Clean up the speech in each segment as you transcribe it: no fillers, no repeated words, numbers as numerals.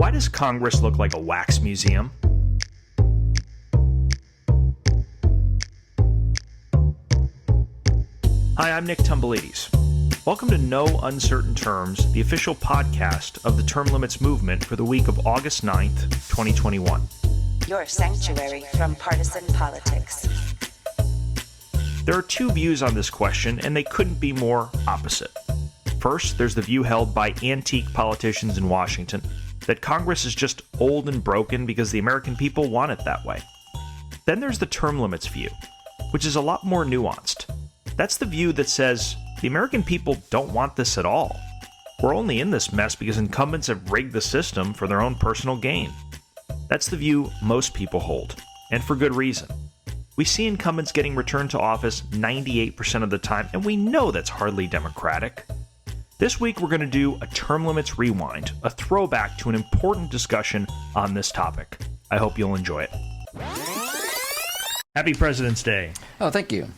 Why does Congress look like a wax museum? Hi, I'm Nick Tumbelides. Welcome to No Uncertain Terms, the official podcast of the Term Limits movement for the week of August 9th, 2021. Your sanctuary from partisan politics. There are two views on this question, and they couldn't be more opposite. First, there's the view held by antique politicians in Washington that Congress is just old and broken because the American people want it that way. Then there's the term limits view, which is a lot more nuanced. That's the view that says the American people don't want this at all. We're only in this mess because incumbents have rigged the system for their own personal gain. That's the view most people hold, and for good reason. We see incumbents getting returned to office 98% of the time, and we know that's hardly democratic. This week we're going to do a Term Limits Rewind, a throwback to an important discussion on this topic. I hope you'll enjoy it. Happy President's Day. Oh, thank you.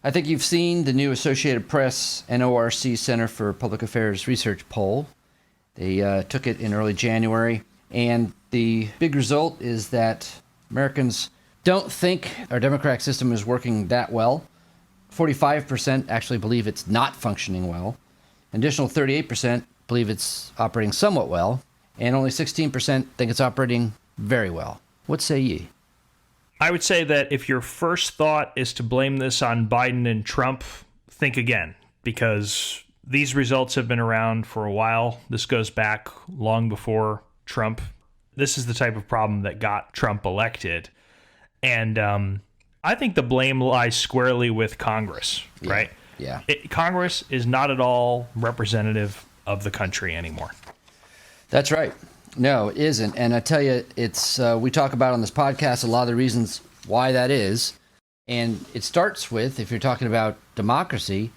I think you've seen the new Associated Press NORC Center for Public Affairs Research poll. They took it in early January, and the big result is that Americans don't think our democratic system is working that well. 45% actually believe it's not functioning well. An additional 38% believe it's operating somewhat well, and only 16% think it's operating very well. What say ye? I would say that if your first thought is to blame this on Biden and Trump, think again, because these results have been around for a while. This goes back long before Trump. This is the type of problem that got Trump elected. And I think the blame lies squarely with Congress, right? Yeah. Congress is not at all representative of the country anymore. That's right. No, it isn't. And I tell you, it's we talk about on this podcast a lot of the reasons why that is. And it starts with, if you're talking about democracy,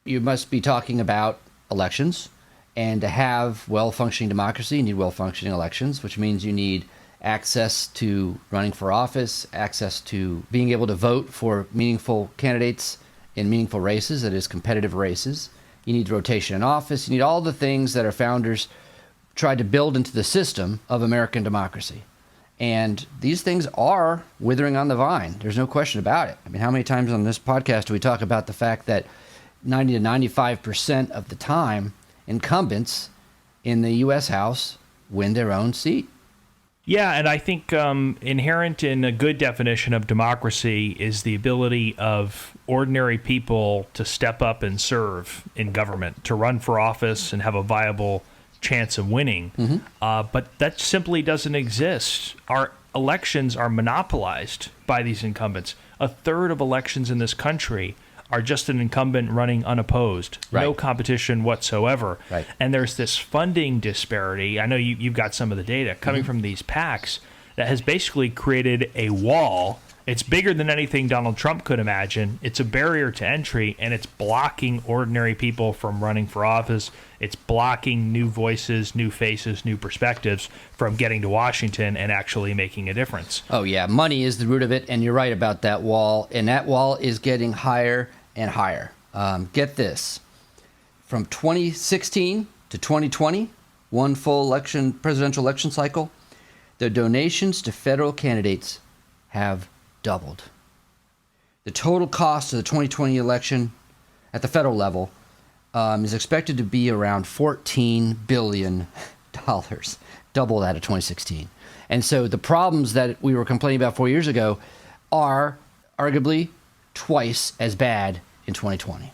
you must be talking about elections. And to have well-functioning democracy, you need well-functioning elections, which means you need access to running for office, access to being able to vote for meaningful candidates in meaningful races, that is, competitive races. You need rotation in office. You need all the things that our founders tried to build into the system of American democracy. And these things are withering on the vine. There's no question about it. I mean, how many times on this podcast do we talk about the fact that 90 to 95% of the time, incumbents in the U.S. House win their own seat? Yeah, and I think inherent in a good definition of democracy is the ability of ordinary people to step up and serve in government, to run for office and have a viable chance of winning. But that simply doesn't exist. Our elections are monopolized by these incumbents. A third of elections in this country are just an incumbent running unopposed, right. No competition whatsoever. Right. And there's this funding disparity. I know you've got some of the data coming from these PACs that has basically created a wall. It's bigger than anything Donald Trump could imagine. It's a barrier to entry, and it's blocking ordinary people from running for office. It's blocking new voices, new faces, new perspectives from getting to Washington and actually making a difference. Oh, yeah. Money is the root of it, and you're right about that wall. And that wall is getting higher and higher. Get this. From 2016 to 2020, one full presidential election cycle, the donations to federal candidates have doubled. The total cost of the 2020 election at the federal level is expected to be around $14 billion, double that of 2016. And so the problems that we were complaining about 4 years ago are arguably twice as bad in 2020.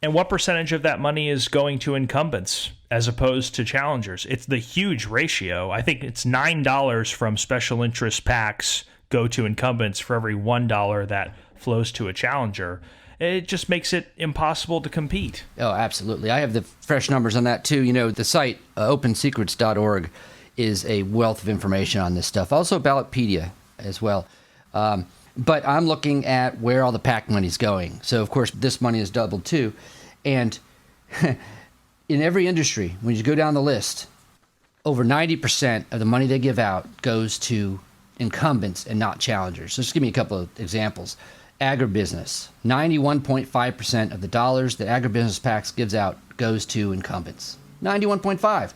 And what percentage of that money is going to incumbents as opposed to challengers? It's the huge ratio. I think it's $9 from special interest PACs go to incumbents for every $1 that flows to a challenger. It just makes it impossible to compete. Oh, absolutely. I have the fresh numbers on that, too. You know, the site, opensecrets.org, is a wealth of information on this stuff. Also, Ballotpedia as well. But I'm looking at where all the PAC money's going. So, of course, this money has doubled, too. And in every industry, when you go down the list, over 90% of the money they give out goes to incumbents and not challengers. So just give me a couple of examples. Agribusiness, 91.5% of the dollars that agribusiness PACs gives out goes to incumbents. 91.5.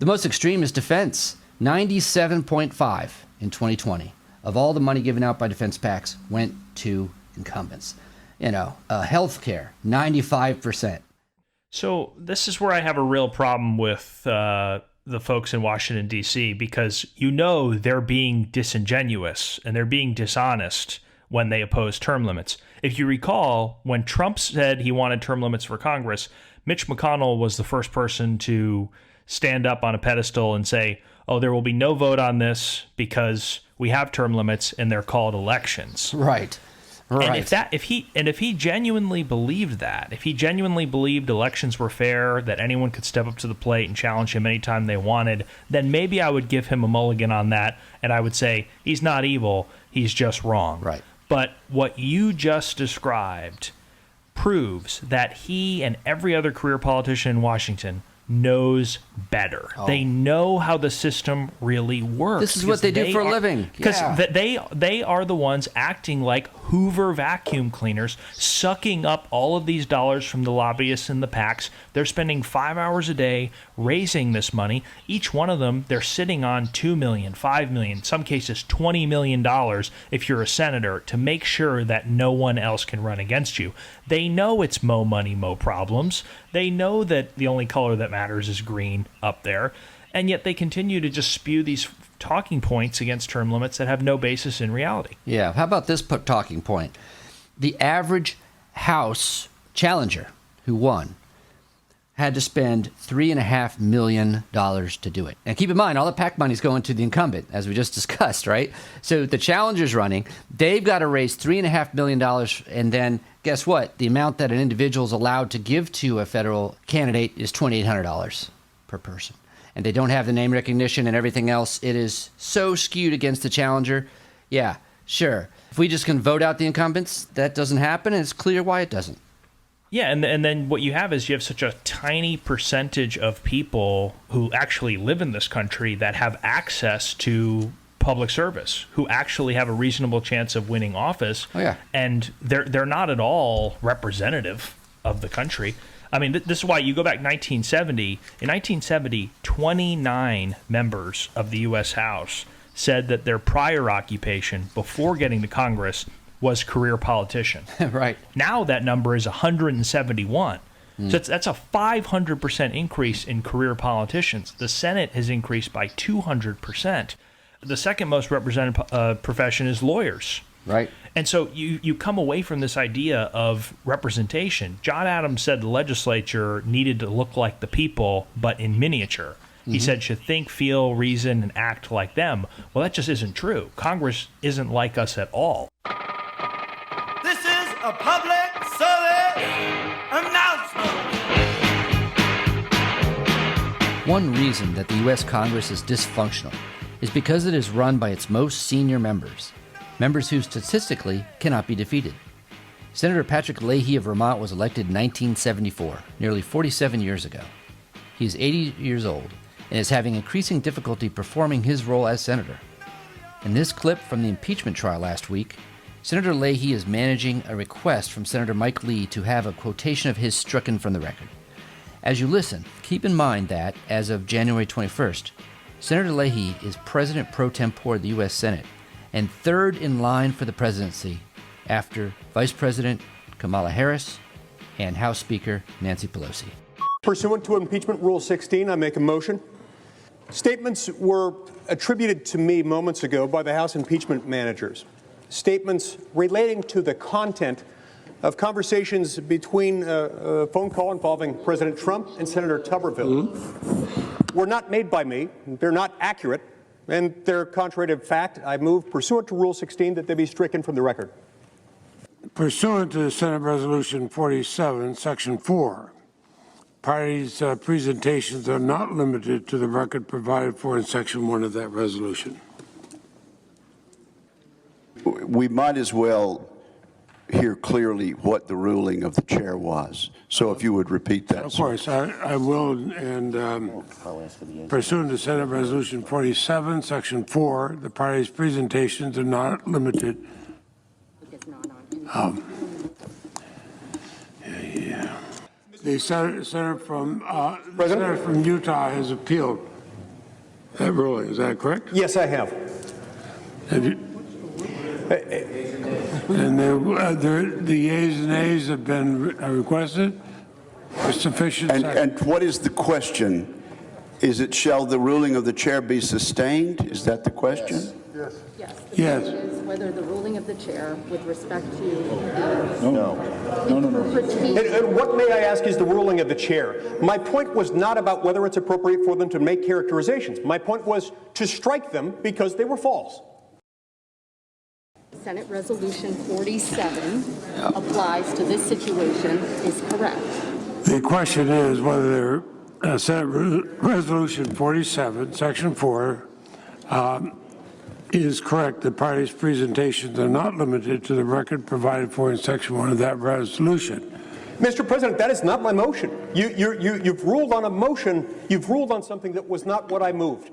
The most extreme is defense. 97.5 in 2020 of all the money given out by defense PACs went to incumbents. Healthcare, 95%. So this is where I have a real problem with the folks in Washington, D.C., because they're being disingenuous and they're being dishonest when they oppose term limits. If you recall, when Trump said he wanted term limits for Congress, Mitch McConnell was the first person to stand up on a pedestal and say, oh, there will be no vote on this because we have term limits and they're called elections. Right. Right. And if he genuinely believed that, if he genuinely believed elections were fair, that anyone could step up to the plate and challenge him anytime they wanted, then maybe I would give him a mulligan on that, and I would say he's not evil, he's just wrong. Right. But what you just described proves that he and every other career politician in Washington knows better. Oh. They know how the system really works. This is what they do for a living. Because they are the ones acting like Hoover vacuum cleaners, sucking up all of these dollars from the lobbyists and the PACs. They're spending 5 hours a day raising this money. Each one of them, they're sitting on $2 million, $5 million, in some cases $20 million if you're a senator, to make sure that no one else can run against you. They know it's mo money, mo problems. They know that the only color that matters is green up there, and yet they continue to just spew these talking points against term limits that have no basis in reality. Yeah, how about this talking point? The average House challenger who won had to spend $3.5 million to do it. And keep in mind, all the PAC money is going to the incumbent, as we just discussed, right? So the challenger's running. They've got to raise $3.5 million, and then guess what? The amount that an individual is allowed to give to a federal candidate is $2,800 per person. And they don't have the name recognition and everything else. It is so skewed against the challenger. Yeah, sure. If we just can vote out the incumbents, that doesn't happen, and it's clear why it doesn't. Yeah, and then what you have is you have such a tiny percentage of people who actually live in this country that have access to public service, who actually have a reasonable chance of winning office. Oh, yeah. And they're not at all representative of the country. I mean, this is why you go back 1970. In 1970, 29 members of the U.S. House said that their prior occupation before getting to Congress was career politician. Right. Now that number is 171. So that's a 500% increase in career politicians. The Senate has increased by 200%. The second most represented profession is lawyers. Right. And so you come away from this idea of representation. John Adams said the legislature needed to look like the people, but in miniature. He said should think, feel, reason, and act like them. Well, that just isn't true. Congress isn't like us at all. This is a public service announcement. One reason that the U.S. Congress is dysfunctional is because it is run by its most senior members who statistically cannot be defeated. Senator Patrick Leahy of Vermont was elected in 1974, nearly 47 years ago. He is 80 years old and is having increasing difficulty performing his role as senator. In this clip from the impeachment trial last week, Senator Leahy is managing a request from Senator Mike Lee to have a quotation of his stricken from the record. As you listen, keep in mind that, as of January 21st, Senator Leahy is President pro tempore of the U.S. Senate and third in line for the presidency after Vice President Kamala Harris and House Speaker Nancy Pelosi. Pursuant to Impeachment Rule 16, I make a motion. Statements were attributed to me moments ago by the House impeachment managers. Statements relating to the content of conversations between a phone call involving President Trump and Senator Tuberville were not made by me. They're not accurate, and they're contrary to fact. I move, pursuant to Rule 16, that they be stricken from the record. Pursuant to Senate Resolution 47, Section 4, parties' presentations are not limited to the record provided for in Section 1 of that resolution. We might as well hear clearly what the ruling of the chair was. So if you would repeat that. Of course, I will. And pursuant to Senate Resolution 47, Section 4, the parties' presentations are not limited. The senator from Utah has appealed. that ruling. Is that correct? Yes, I have. Have you? And the yeas and nays have been requested for sufficient. And what is the question? Is it, shall the ruling of the chair be sustained? Is that the question? Yes. Yes. It is whether the ruling of the chair with respect to the No. And what, may I ask, is the ruling of the chair? My point was not about whether it's appropriate for them to make characterizations. My point was to strike them because they were false. Senate Resolution 47 applies to this situation is correct. The question is whether Senate Resolution 47, Section 4, is correct. The parties' presentations are not limited to the record provided for in Section 1 of that resolution. Mr. President, that is not my motion. You've ruled on a motion. You've ruled on something that was not what I moved.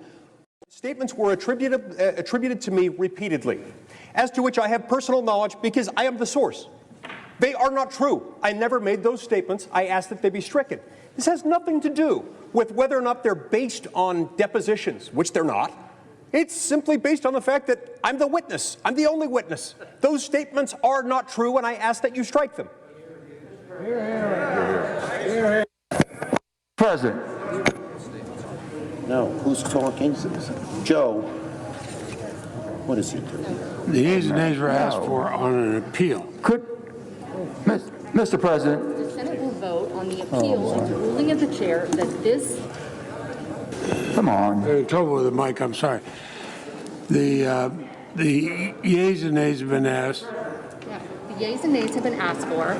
Statements were attributed to me repeatedly, as to which I have personal knowledge because I am the source. They are not true. I never made those statements. I asked that they be stricken. This has nothing to do with whether or not they're based on depositions, which they're not. It's simply based on the fact that I'm the witness. I'm the only witness. Those statements are not true, and I ask that you strike them. President. No, who's talking? Joe. What is he doing? The yeas and nays were asked for on an appeal. Mr. President. The Senate will vote on the appeal of the ruling of the chair that this. Come on. They're in trouble with the mic. I'm sorry. The yeas and nays have been asked. Yeah, the yeas and nays have been asked for.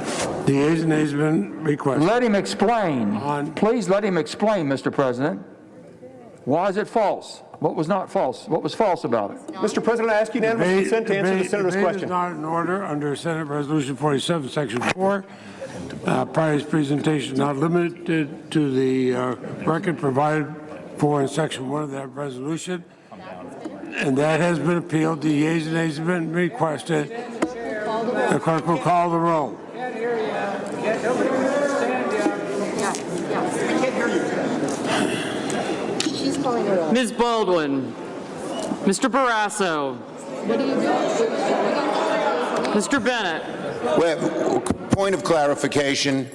The yeas and nays have been requested. Let him explain. Please let him explain, Mr. President. Why is it false? What was not false? What was false about it? Mr. President, I ask unanimous consent to answer the senator's question. Is not in order under Senate Resolution 47, Section 4. Parties' presentation not limited to the record provided for in Section 1 of that resolution. And that has been appealed. The yeas and nays have been requested. The clerk will call the roll. She's calling the roll. Ms. Baldwin. Mr. Barrasso. What do you do? Mr. Bennett. Well, point of clarification.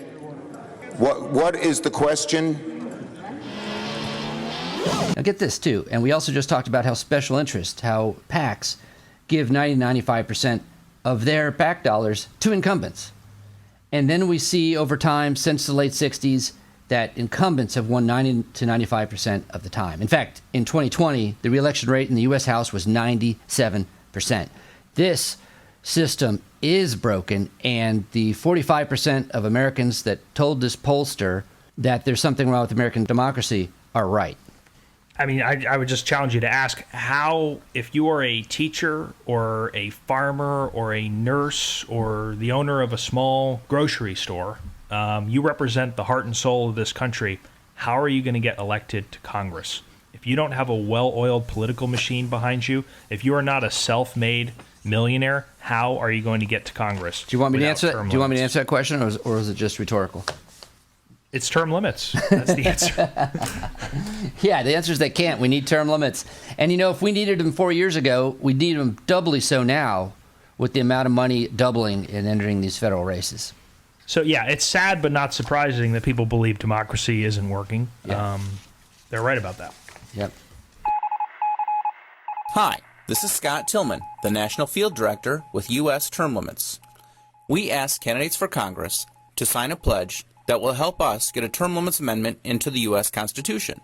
What is the question? Now get this too, and we also just talked about how special interest, how PACs give 90-95% of their PAC dollars to incumbents. And then we see over time, since the late 60s, that incumbents have won 90-95% of the time. In fact, in 2020, the re-election rate in the U.S. House was 97%. This system is broken, and the 45% of Americans that told this pollster that there's something wrong with American democracy are right. I mean, I would just challenge you to ask how, if you are a teacher or a farmer or a nurse or the owner of a small grocery store, you represent the heart and soul of this country, how are you going to get elected to Congress? If you don't have a well-oiled political machine behind you, if you are not a self-made millionaire, how are you going to get to Congress? Do you want me to answer that? Do you want me to answer that question, or is it just rhetorical? It's term limits. That's the answer. Yeah, the answer is they can't. We need term limits. And, you know, if we needed them 4 years ago, we need them doubly so now with the amount of money doubling and entering these federal races. So, yeah, it's sad but not surprising that people believe democracy isn't working. Yeah. They're right about that. Yep. Hi, this is Scott Tillman, the National Field Director with U.S. Term Limits. We ask candidates for Congress to sign a pledge that will help us get a term limits amendment into the U.S. Constitution.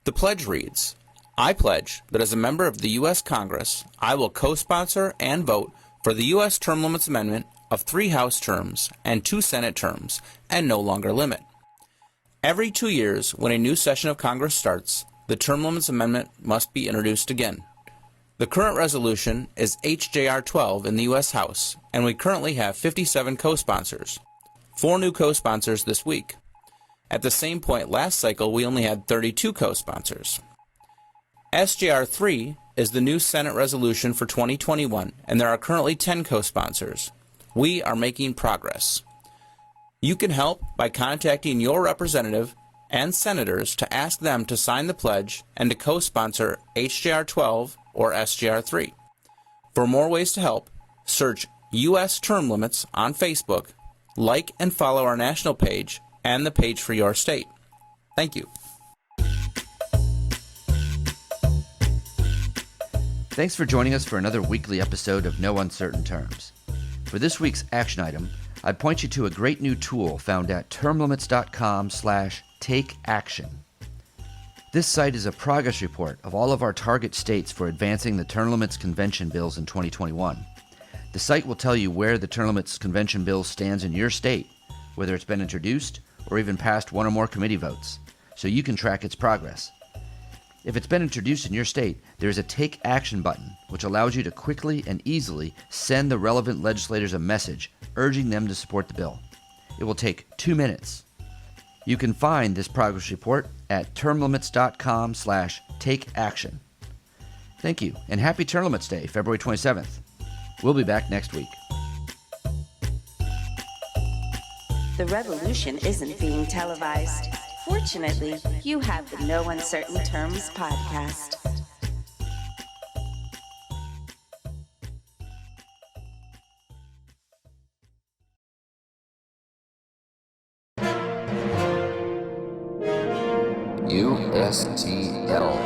The pledge reads, I pledge that as a member of the U.S. Congress, I will co-sponsor and vote for the U.S. term limits amendment of 3 House terms and 2 Senate terms, and no longer limit. Every 2 years, when a new session of Congress starts, the term limits amendment must be introduced again. The current resolution is HJR 12 in the U.S. House, and we currently have 57 co-sponsors. 4 new co-sponsors this week. At the same point last cycle, we only had 32 co-sponsors. SJR 3 is the new Senate resolution for 2021, and there are currently 10 co-sponsors. We are making progress. You can help by contacting your representative and senators to ask them to sign the pledge and to co-sponsor HJR 12 or SJR 3. For more ways to help, search U.S. Term Limits on Facebook, like and follow our national page and the page for your state. Thank you. Thanks for joining us for another weekly episode of No Uncertain Terms. For this week's action item, I'd point you to a great new tool found at termlimits.com/takeaction. This site is a progress report of all of our target states for advancing the Term Limits Convention bills in 2021. The site will tell you where the Term Limits Convention bill stands in your state, whether it's been introduced or even passed one or more committee votes, so you can track its progress. If it's been introduced in your state, there's a Take Action button, which allows you to quickly and easily send the relevant legislators a message urging them to support the bill. It will take 2 minutes. You can find this progress report at termlimits.com/takeaction. Thank you, and happy Term Limits Day, February 27th. We'll be back next week. The revolution isn't being televised. Fortunately, you have the No Uncertain Terms podcast. USTL.